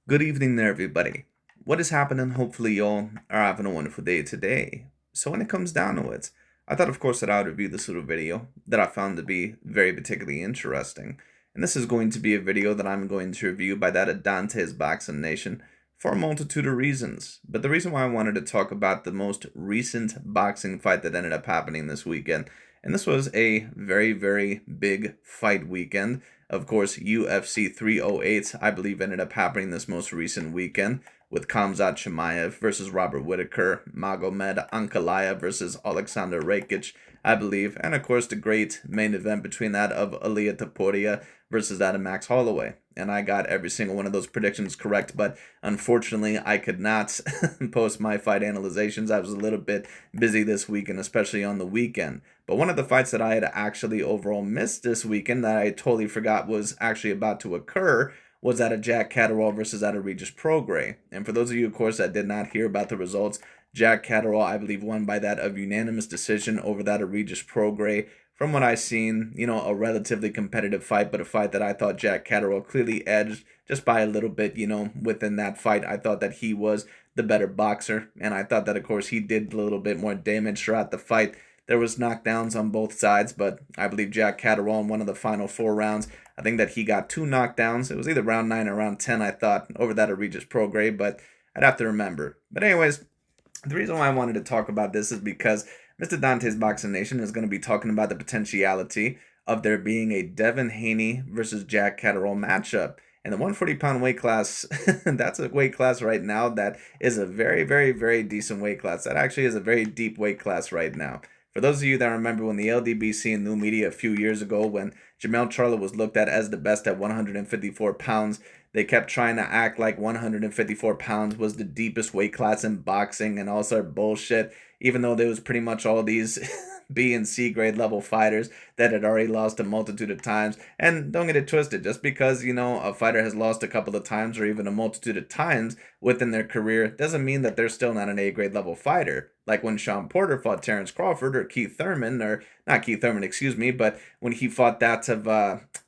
Good evening there, everybody. What is happening? Hopefully, y'all are having a wonderful day today. So, when it comes down to it, I thought, of course, that I would review this little video that I found to be very particularly interesting. And this is going to be a video that I'm going to review by that of Dante's Boxing Nation for a multitude of reasons. But the reason why I wanted to talk about the most recent boxing fight that ended up happening this weekend, and this was a very, very big fight weekend. Of course, UFC 308, I believe, ended up happening this most recent weekend with Khamzat Chimaev versus Robert Whittaker, Magomed Ankalaev versus Alexander Rakic, I believe, and of course the great main event between that of Ilia Topuria versus that of Max Holloway. And I got every single one of those predictions correct, but unfortunately I could not post my fight analyzations. I was a little bit busy this weekend, especially on the weekend. But one of the fights that I had actually overall missed this weekend that I totally forgot was actually about to occur was that of Jack Catterall versus that of Regis Prograis. And for those of you, of course, that did not hear about the results, Jack Catterall, I believe, won by that of unanimous decision over that of Regis Prograis. From what I've seen, a relatively competitive fight, but a fight that I thought Jack Catterall clearly edged just by a little bit, within that fight. I thought that he was the better boxer, and I thought that, of course, he did a little bit more damage throughout the fight. There was knockdowns on both sides, but I believe Jack Catterall in one of the final 4 rounds, I think that he got 2 knockdowns. It was either round 9 or round 10, I thought, over that of Regis Prograis, but I'd have to remember. But anyways, the reason why I wanted to talk about this is because Mr. Dante's Boxing Nation is going to be talking about the potentiality of there being a Devin Haney versus Jack Catterall matchup. And the 140-pound weight class, that's a weight class right now that is a very, very, very decent weight class. That actually is a very deep weight class right now. For those of you that remember when the LDBC and new media a few years ago, when Jermell Charlo was looked at as the best at 154 pounds, they kept trying to act like 154 pounds was the deepest weight class in boxing and all sort of bullshit, even though there was pretty much all these B and C grade level fighters that had already lost a multitude of times. And don't get it twisted, just because, a fighter has lost a couple of times or even a multitude of times within their career doesn't mean that they're still not an A grade level fighter. Like when Sean Porter fought Terrence Crawford or Keith Thurman, or not Keith Thurman, excuse me, but when he fought that of,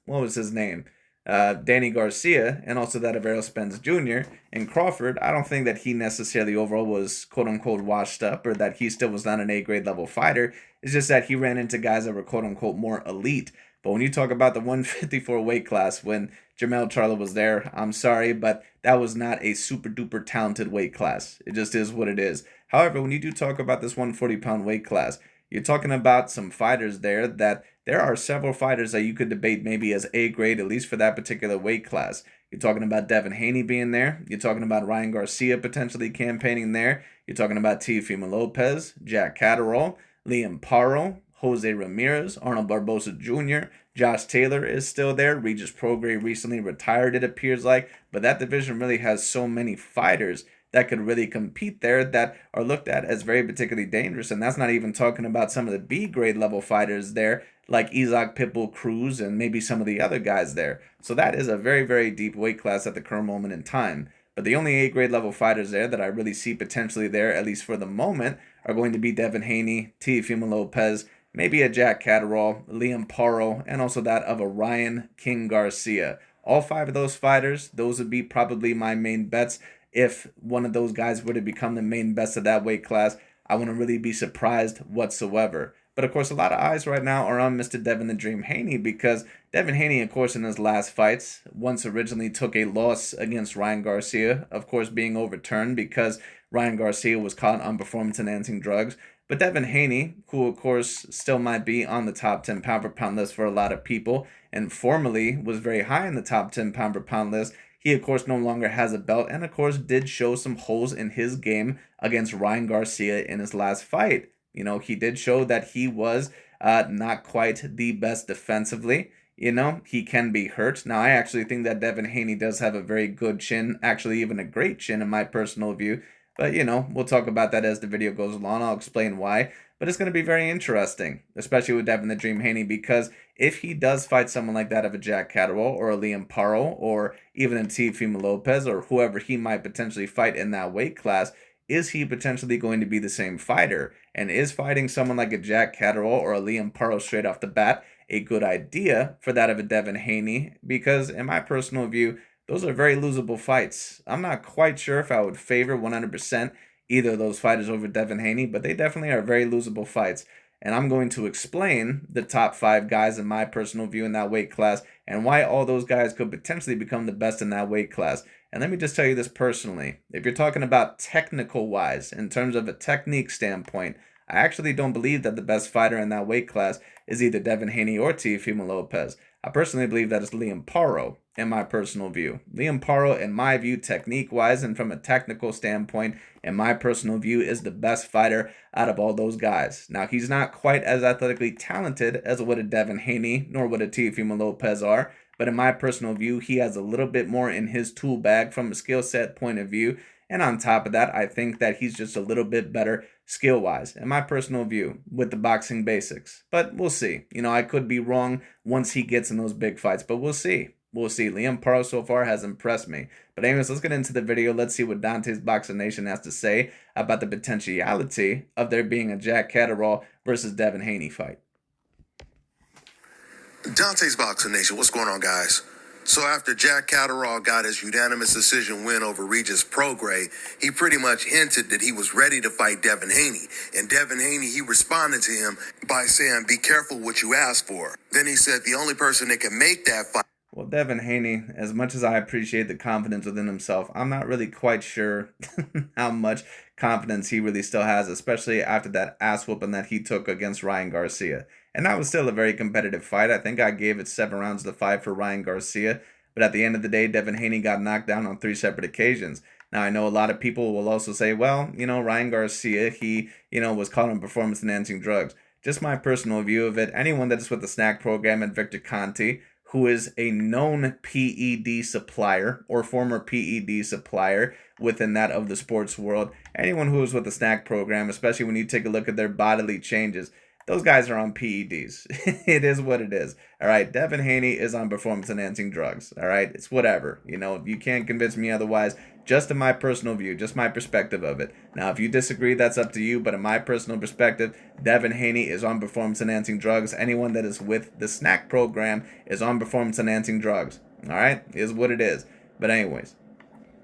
what was his name? Danny Garcia, and also that of Errol Spence Jr. and Crawford, I don't think that he necessarily overall was quote unquote washed up or that he still was not an A grade level fighter. It's just that he ran into guys that were quote unquote more elite. But when you talk about the 154 weight class when Jermell Charlo was there, I'm sorry, but that was not a super duper talented weight class. It just is what it is. However, when you do talk about this 140-pound weight class, you're talking about some fighters there that there are several fighters that you could debate maybe as A grade, at least for that particular weight class. You're talking about Devin Haney being there. You're talking about Ryan Garcia potentially campaigning there. You're talking about Teofimo Lopez, Jack Catterall, Liam Paro, Jose Ramirez, Arnold Barbosa Jr., Josh Taylor is still there. Regis Prograis recently retired, it appears like. But that division really has so many fighters that could really compete there that are looked at as very particularly dangerous. And that's not even talking about some of the B grade level fighters there, like Isaac Pitbull Cruz and maybe some of the other guys there. So that is a very, very deep weight class at the current moment in time. But the only A grade level fighters there that I really see potentially there, at least for the moment, are going to be Devin Haney, Teofimo Lopez, maybe a Jack Catterall, Liam Paro, and also that of a Ryan King Garcia. All 5 of those fighters, those would be probably my main bets. If one of those guys were to become the main best of that weight class, I wouldn't really be surprised whatsoever. But of course, a lot of eyes right now are on Mr. Devin the Dream Haney because Devin Haney, of course, in his last fights, once originally took a loss against Ryan Garcia, of course, being overturned because Ryan Garcia was caught on performance enhancing drugs. But Devin Haney, who of course still might be on the top 10 pound for pound list for a lot of people, and formerly was very high in the top 10 pound for pound list, he, of course, no longer has a belt and, of course, did show some holes in his game against Ryan Garcia in his last fight. He did show that he was not quite the best defensively. He can be hurt. Now, I actually think that Devin Haney does have a very good chin, actually, even a great chin in my personal view. But, we'll talk about that as the video goes along. I'll explain why. But it's going to be very interesting, especially with Devin the Dream Haney, because if he does fight someone like that of a Jack Catterall or a Liam Paro or even a Teofimo Lopez or whoever he might potentially fight in that weight class, is he potentially going to be the same fighter? And is fighting someone like a Jack Catterall or a Liam Paro straight off the bat a good idea for that of a Devin Haney? Because in my personal view, those are very losable fights. I'm not quite sure if I would favor 100% either of those fighters over Devin Haney, but they definitely are very losable fights. And I'm going to explain the top 5 guys in my personal view in that weight class and why all those guys could potentially become the best in that weight class. And let me just tell you this personally. If you're talking about technical wise, in terms of a technique standpoint, I actually don't believe that the best fighter in that weight class is either Devin Haney or Teofimo Lopez. I personally believe that it's Liam Paro, in my personal view. Liam Paro, in my view, technique-wise and from a technical standpoint, in my personal view, is the best fighter out of all those guys. Now, he's not quite as athletically talented as what a Devin Haney nor what a Teofimo Lopez are, but in my personal view, he has a little bit more in his tool bag from a skill set point of view. And on top of that, I think that he's just a little bit better skill-wise, in my personal view, with the boxing basics. But we'll see. I could be wrong once he gets in those big fights, but we'll see. We'll see. Liam Paro so far has impressed me. But anyways, let's get into the video. Let's see what Dante's Boxing Nation has to say about the potentiality of there being a Jack Catterall versus Devin Haney fight. Dante's Boxing Nation, what's going on, guys? So after Jack Catterall got his unanimous decision win over Regis Prograis, he pretty much hinted that he was ready to fight Devin Haney. And Devin Haney, he responded to him by saying, "Be careful what you ask for." Then he said the only person that can make that fight. Well, Devin Haney, as much as I appreciate the confidence within himself, I'm not really quite sure how much confidence he really still has, especially after that ass whooping that he took against Ryan Garcia. And that was still a very competitive fight. I think I gave it 7 rounds to 5 for Ryan Garcia. But at the end of the day, Devin Haney got knocked down on 3 separate occasions. Now, I know a lot of people will also say, well, Ryan Garcia, he, was caught on performance-enhancing drugs. Just my personal view of it, anyone that is with the snack program at Victor Conte, who is a known PED supplier or former PED supplier within that of the sports world, anyone who is with the snack program, especially when you take a look at their bodily changes, those guys are on PEDs. It is what it is. All right, Devin Haney is on performance-enhancing drugs. All right, it's whatever. You can't convince me otherwise. Just in my personal view, just my perspective of it. Now, if you disagree, that's up to you. But in my personal perspective, Devin Haney is on performance-enhancing drugs. Anyone that is with the snack program is on performance-enhancing drugs. All right, is what it is. But anyways.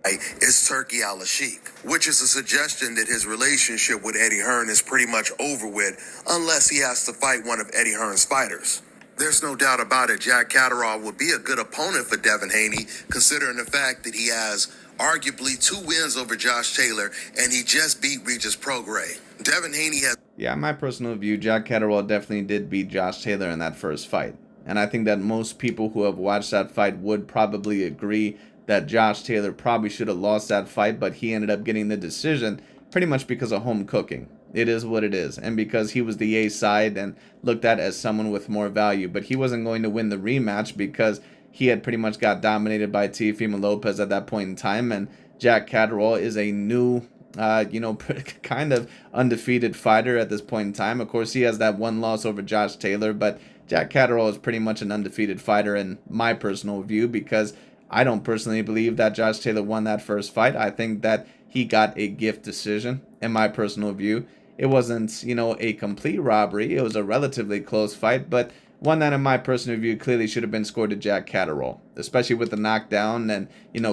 It's Turkey al-Sheikh, which is a suggestion that his relationship with Eddie Hearn is pretty much over with unless he has to fight one of Eddie Hearn's fighters. There's no doubt about it, Jack Catterall would be a good opponent for Devin Haney, considering the fact that he has arguably 2 wins over Josh Taylor, and he just beat Regis Prograis. Devin Haney has... Yeah, in my personal view, Jack Catterall definitely did beat Josh Taylor in that first fight. And I think that most people who have watched that fight would probably agree that Josh Taylor probably should have lost that fight, but he ended up getting the decision pretty much because of home cooking. It is what it is, and because he was the A side and looked at as someone with more value. But he wasn't going to win the rematch because he had pretty much got dominated by Teofimo Lopez at that point in time, and Jack Catterall is a new kind of undefeated fighter at this point in time. Of course, he has that 1 loss over Josh Taylor, but Jack Catterall is pretty much an undefeated fighter in my personal view, because I don't personally believe that Josh Taylor won that first fight. I think that he got a gift decision, in my personal view. It wasn't, a complete robbery. It was a relatively close fight, but one that, in my personal view, clearly should have been scored to Jack Catterall, especially with the knockdown and,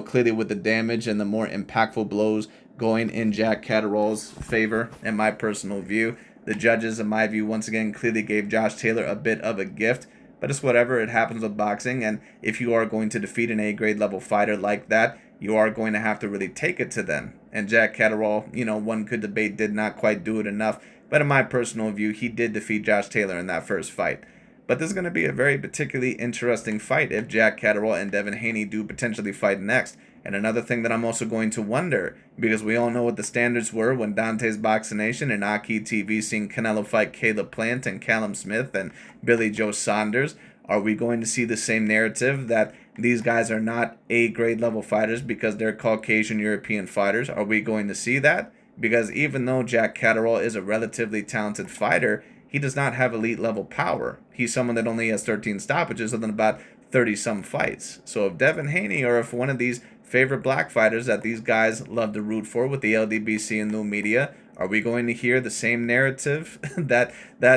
clearly with the damage and the more impactful blows going in Jack Catterall's favor, in my personal view. The judges, in my view, once again, clearly gave Josh Taylor a bit of a gift. But it's whatever. It happens with boxing. And if you are going to defeat an A-grade level fighter like that, you are going to have to really take it to them. And Jack Catterall, one could debate, did not quite do it enough. But in my personal view, he did defeat Josh Taylor in that first fight. But this is going to be a very particularly interesting fight if Jack Catterall and Devin Haney do potentially fight next. And another thing that I'm also going to wonder, because we all know what the standards were when Dante's Boxing Nation and Aki TV seen Canelo fight Caleb Plant and Callum Smith and Billy Joe Saunders. Are we going to see the same narrative that these guys are not A-grade level fighters because they're Caucasian European fighters? Are we going to see that? Because even though Jack Catterall is a relatively talented fighter, he does not have elite level power. He's someone that only has 13 stoppages within about 30-some fights. So if Devin Haney or if one of these favorite black fighters that these guys love to root for with the LDBC and new media, are we going to hear the same narrative that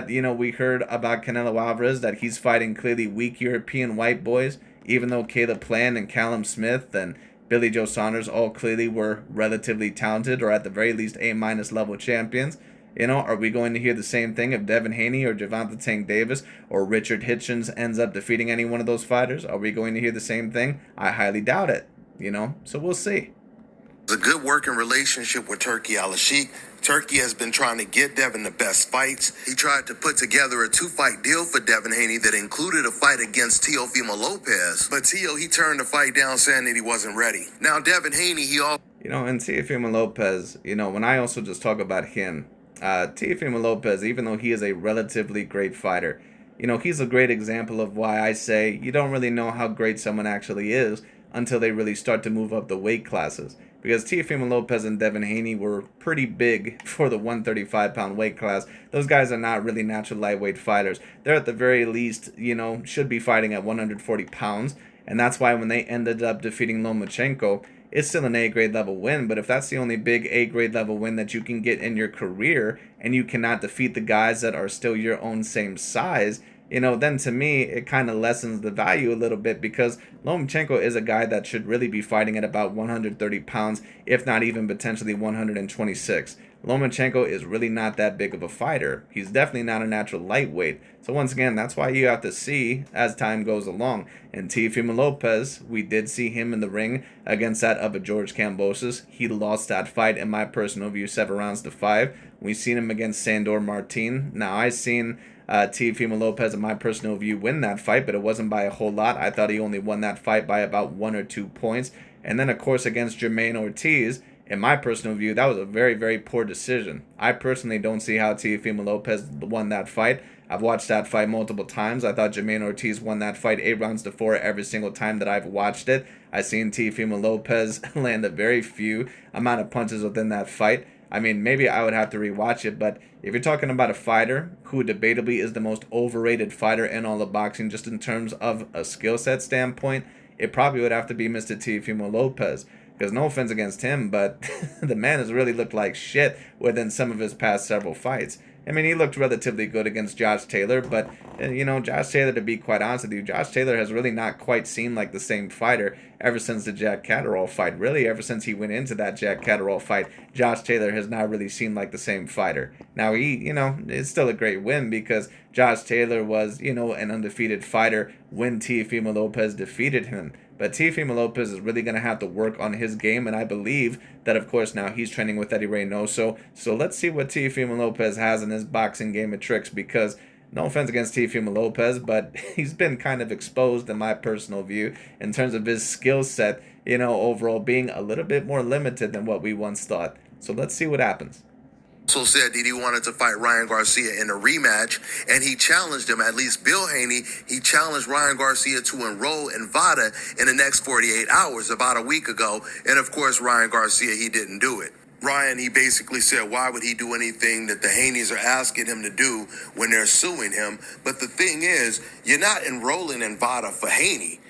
we heard about Canelo Alvarez, that he's fighting clearly weak European white boys? even though Caleb Plant and Callum Smith and Billy Joe Saunders all clearly were relatively talented, or at the very least A- level champions. Are we going to hear the same thing if Devin Haney or Gervonta Tank Davis or Richard Hitchens ends up defeating any one of those fighters? Are we going to hear the same thing? I highly doubt it, so we'll see. A good working relationship with Turki Al-Sheikh. Turki has been trying to get Devin the best fights. He tried to put together a 2-fight deal for Devin Haney that included a fight against Teofimo Lopez. But he turned the fight down saying that he wasn't ready. Now, Devin Haney, and Teofimo Lopez, when I also just talk about him, Teofimo Lopez, even though he is a relatively great fighter, he's a great example of why I say you don't really know how great someone actually is until they really start to move up the weight classes. Because Teofimo Lopez and Devin Haney were pretty big for the 135-pound weight class. Those guys are not really natural lightweight fighters. They're at the very least, should be fighting at 140 pounds. And that's why when they ended up defeating Lomachenko, it's still an A-grade level win. But if that's the only big A-grade level win that you can get in your career, and you cannot defeat the guys that are still your own same size, then to me, it kind of lessens the value a little bit, because Lomachenko is a guy that should really be fighting at about 130 pounds, if not even potentially 126. Lomachenko is really not that big of a fighter. He's definitely not a natural lightweight. So once again, that's why you have to see as time goes along. And Teofimo Lopez, we did see him in the ring against that of a George Kambosos. He lost that fight, in my personal view, 7-5. We've seen him against Sandor Martin. Now, I've seen Teofimo Lopez, in my personal view, win that fight, but it wasn't by a whole lot. I thought he only won that fight by about 1 or 2 points. And then, of course, against Jermaine Ortiz, in my personal view, that was a very, very poor decision. I personally don't see how Teofimo Lopez won that fight. I've watched that fight multiple times. I thought Jermaine Ortiz won that fight 8-4 every single time that I've watched it. I've seen Teofimo Lopez land a very few amount of punches within that fight. I mean, maybe I would have to rewatch it, but if you're talking about a fighter who debatably is the most overrated fighter in all of boxing, just in terms of a skill set standpoint, it probably would have to be Mr. Teofimo Lopez. Because no offense against him, but the man has really looked like shit within some of his past several fights. I mean, he looked relatively good against Josh Taylor, but, Josh Taylor, to be quite honest with you, Josh Taylor has really not quite seemed like the same fighter ever since the Jack Catterall fight. Really, ever since he went into that Jack Catterall fight, Josh Taylor has not really seemed like the same fighter. Now, it's still a great win, because Josh Taylor was, an undefeated fighter when Teofimo Lopez defeated him. But Teofimo Lopez is really going to have to work on his game, and I believe that, of course, now he's training with Eddie Reynoso. So let's see what Teofimo Lopez has in his boxing game of tricks, because no offense against Teofimo Lopez, but he's been kind of exposed, in my personal view, in terms of his skill set, overall being a little bit more limited than what we once thought. So let's see what happens. Also said that he wanted to fight Ryan Garcia in a rematch, and he challenged him, at least Bill Haney, he challenged Ryan Garcia to enroll in VADA in the next 48 hours about a week ago, and of course Ryan Garcia, he didn't do it. Ryan, he basically said, why would he do anything that the Haneys are asking him to do when they're suing him? But the thing is, you're not enrolling in VADA for Haney.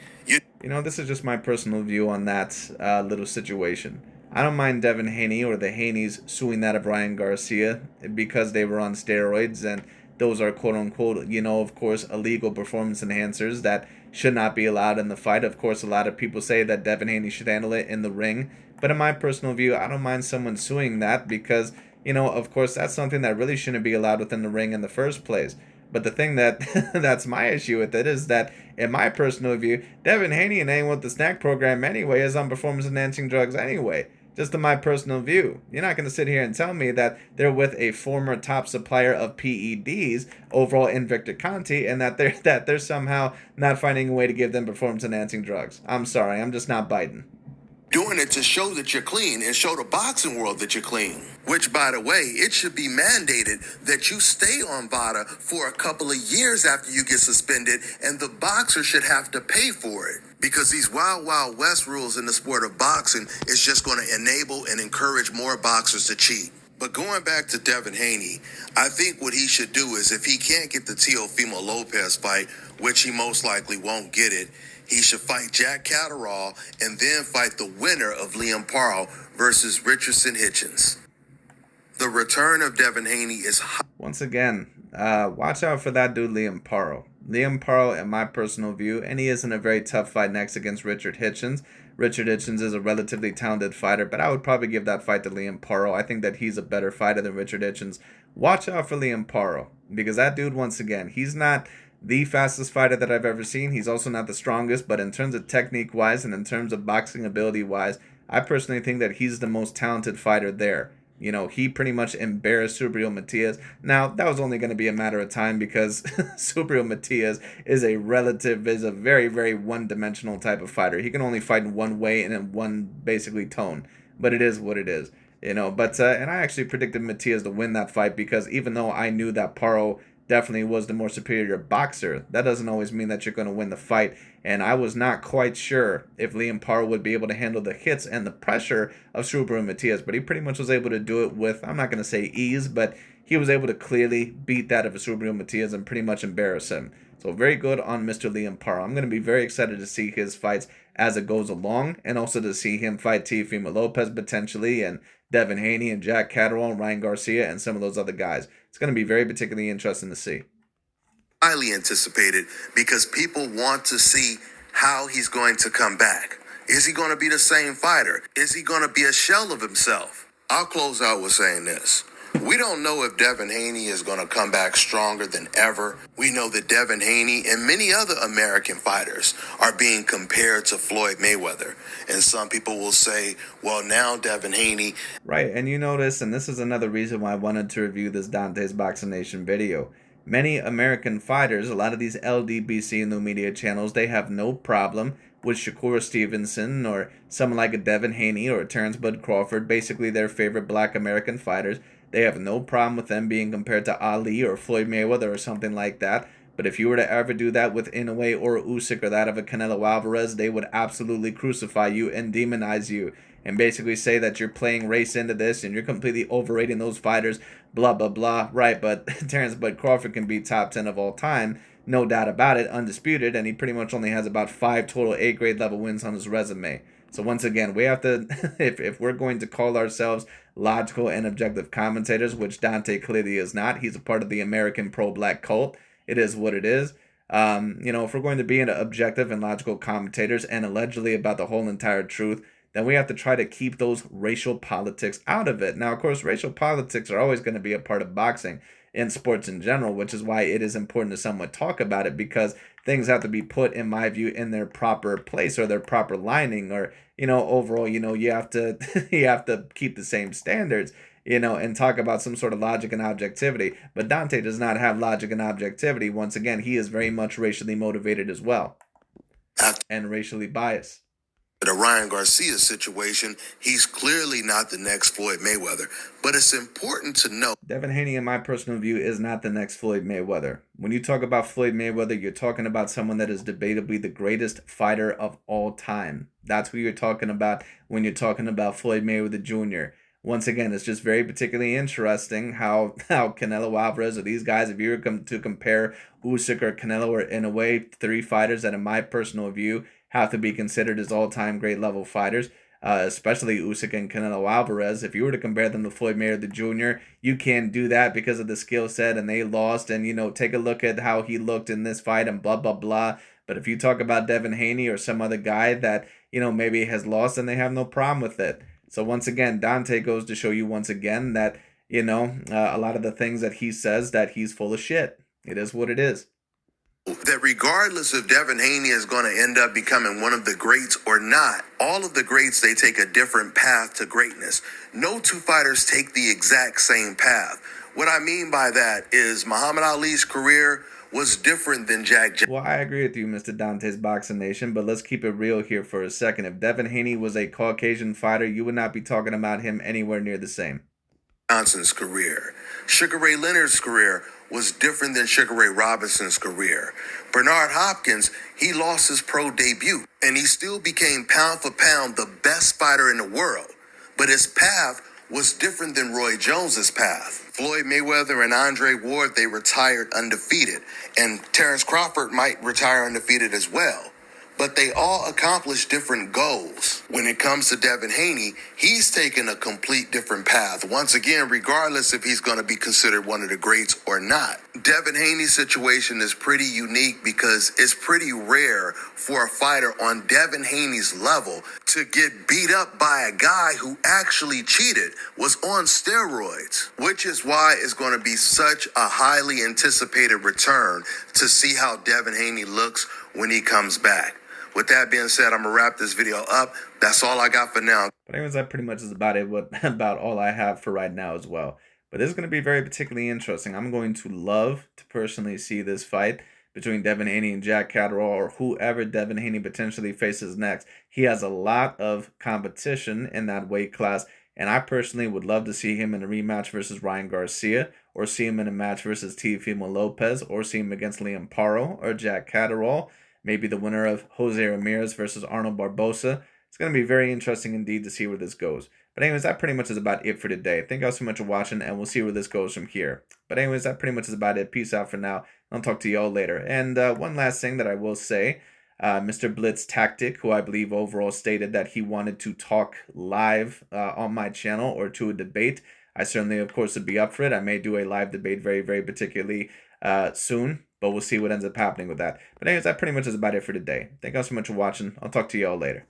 This is just my personal view on that little situation. I don't mind Devin Haney or the Haneys suing that of Ryan Garcia because they were on steroids, and those are quote-unquote, of course, illegal performance enhancers that should not be allowed in the fight. Of course, a lot of people say that Devin Haney should handle it in the ring, but in my personal view, I don't mind someone suing that because, of course, that's something that really shouldn't be allowed within the ring in the first place. But the thing that's my issue with it is that, in my personal view, Devin Haney ain't with the snack program anyway, is on performance-enhancing drugs anyway. Just in my personal view. You're not going to sit here and tell me that they're with a former top supplier of PEDs overall in Victor Conti, and that they're somehow not finding a way to give them performance-enhancing drugs. I'm sorry, I'm just not biting. Doing it to show that you're clean and show the boxing world that you're clean. Which, by the way, it should be mandated that you stay on VADA for a couple of years after you get suspended, and the boxer should have to pay for it. Because these wild, wild west rules in the sport of boxing is just going to enable and encourage more boxers to cheat. But going back to Devin Haney, I think what he should do is, if he can't get the Teofimo Lopez fight, which he most likely won't get it, he should fight Jack Catterall and then fight the winner of Liam Parle versus Richardson Hitchens. The return of Devin Haney is hot. Once again, Watch out for that dude, Liam Paro. Liam Paro, in my personal view, and he is in a very tough fight next against Richard Hitchens. Richard Hitchens is a relatively talented fighter, but I would probably give that fight to Liam Paro. I think that he's a better fighter than Richard Hitchens. Watch out for Liam Paro, because that dude, once again, he's not the fastest fighter that I've ever seen. He's also not the strongest, but in terms of technique-wise and in terms of boxing ability-wise, I personally think that he's the most talented fighter there. You know, he pretty much embarrassed Subriel Matias. Now, that was only going to be a matter of time because Subriel Matias is a very, very one-dimensional type of fighter. He can only fight in one way and in one, basically, tone. But it is what it is, you know. And I actually predicted Matias to win that fight because even though I knew that Paro definitely was the more superior boxer, that doesn't always mean that you're going to win the fight. And I was not quite sure if Liam Paro would be able to handle the hits and the pressure of Subriel Matias, but he pretty much was able to do it with, I'm not going to say ease, but he was able to clearly beat that of Subriel Matias and pretty much embarrass him. So very good on Mr. Liam Paro. I'm going to be very excited to see his fights as it goes along, and also to see him fight Teofimo Lopez potentially, and Devin Haney and Jack Catterall and Ryan Garcia and some of those other guys. It's going to be very particularly interesting to see. Highly anticipated because people want to see how he's going to come back. Is he going to be the same fighter? Is he going to be a shell of himself? I'll close out with saying this. We don't know if Devin Haney is going to come back stronger than ever. We know that Devin Haney and many other American fighters are being compared to Floyd Mayweather. And some people will say, well, now Devin Haney. Right, and you notice, and this is another reason why I wanted to review this Dante's Boxing Nation video. Many American fighters, a lot of these LDBC and new media channels, they have no problem with Shakur Stevenson or someone like a Devin Haney or a Terrence Bud Crawford, basically their favorite black American fighters. They have no problem with them being compared to Ali or Floyd Mayweather or something like that. But if you were to ever do that with Inoue or Usyk or that of a Canelo Alvarez, they would absolutely crucify you and demonize you and basically say that you're playing race into this and you're completely overrating those fighters, blah, blah, blah. Right, but Terrence Bud Crawford can be top 10 of all time, no doubt about it, undisputed, and he pretty much only has about 5 total A-grade level wins on his resume. So once again, we have to, if we're going to call ourselves logical and objective commentators, which Dante clearly is not, he's a part of the American pro-black cult. It is what it is. If we're going to be an objective and logical commentators and allegedly about the whole entire truth, then we have to try to keep those racial politics out of it. Now, of course, racial politics are always going to be a part of boxing and sports in general, which is why it is important to somewhat talk about it, because things have to be put, in my view, in their proper place or their proper lining, or, overall, you have to you have to keep the same standards, and talk about some sort of logic and objectivity. But Dante does not have logic and objectivity. Once again, he is very much racially motivated as well and racially biased. The Ryan Garcia situation, he's clearly not the next Floyd Mayweather, but it's important to know Devin Haney, in my personal view, is not the next Floyd Mayweather. When you talk about Floyd Mayweather, you're talking about someone that is debatably the greatest fighter of all time. That's who you're talking about when you're talking about Floyd Mayweather Jr. Once again, it's just very particularly interesting how Canelo Alvarez or these guys, if you were to compare Usyk or Canelo or Inoue, 3 fighters that, in my personal view, have to be considered as all-time great level fighters, especially Usyk and Canelo Alvarez. If you were to compare them to Floyd Mayweather Jr., you can't do that because of the skill set, and they lost. And, take a look at how he looked in this fight and blah, blah, blah. But if you talk about Devin Haney or some other guy that, maybe has lost, then they have no problem with it. So once again, Dante goes to show you once again that, a lot of the things that he says, that he's full of shit. It is what it is. That regardless if Devin Haney is going to end up becoming one of the greats or not, all of the greats, they take a different path to greatness. No 2 fighters take the exact same path. What I mean by that is Muhammad Ali's career was different than Jack Johnson. Well, I agree with you, Mr. Dante's Boxing Nation, but let's keep it real here for a second. If Devin Haney was a Caucasian fighter, you would not be talking about him anywhere near the same. Johnson's career. Sugar Ray Leonard's career was different than Sugar Ray Robinson's career. Bernard Hopkins, he lost his pro debut, and he still became pound for pound the best fighter in the world. But his path was different than Roy Jones's path. Floyd Mayweather and Andre Ward, they retired undefeated, and Terrence Crawford might retire undefeated as well. but they all accomplish different goals. When it comes to Devin Haney, he's taken a complete different path. Once again, regardless if he's going to be considered one of the greats or not. Devin Haney's situation is pretty unique because it's pretty rare for a fighter on Devin Haney's level to get beat up by a guy who actually cheated, was on steroids, which is why it's going to be such a highly anticipated return to see how Devin Haney looks when he comes back. With that being said, I'm going to wrap this video up. That's all I got for now. But anyways, that pretty much is about it. About all I have for right now as well. But this is going to be very particularly interesting. I'm going to love to personally see this fight between Devin Haney and Jack Catterall, or whoever Devin Haney potentially faces next. He has a lot of competition in that weight class, and I personally would love to see him in a rematch versus Ryan Garcia, or see him in a match versus Teofimo Lopez, or see him against Liam Paro or Jack Catterall. Maybe the winner of Jose Ramirez versus Arnold Barbosa. It's going to be very interesting indeed to see where this goes. But anyways, that pretty much is about it for today. Thank you all so much for watching, and we'll see where this goes from here. But anyways, that pretty much is about it. Peace out for now. I'll talk to you all later. And one last thing that I will say, Mr. Blitz Tactic, who I believe overall stated that he wanted to talk live on my channel or to a debate. I certainly, of course, would be up for it. I may do a live debate very, very particularly soon, but we'll see what ends up happening with that. But anyways, that pretty much is about it for today. Thank you all so much for watching. I'll talk to you all later.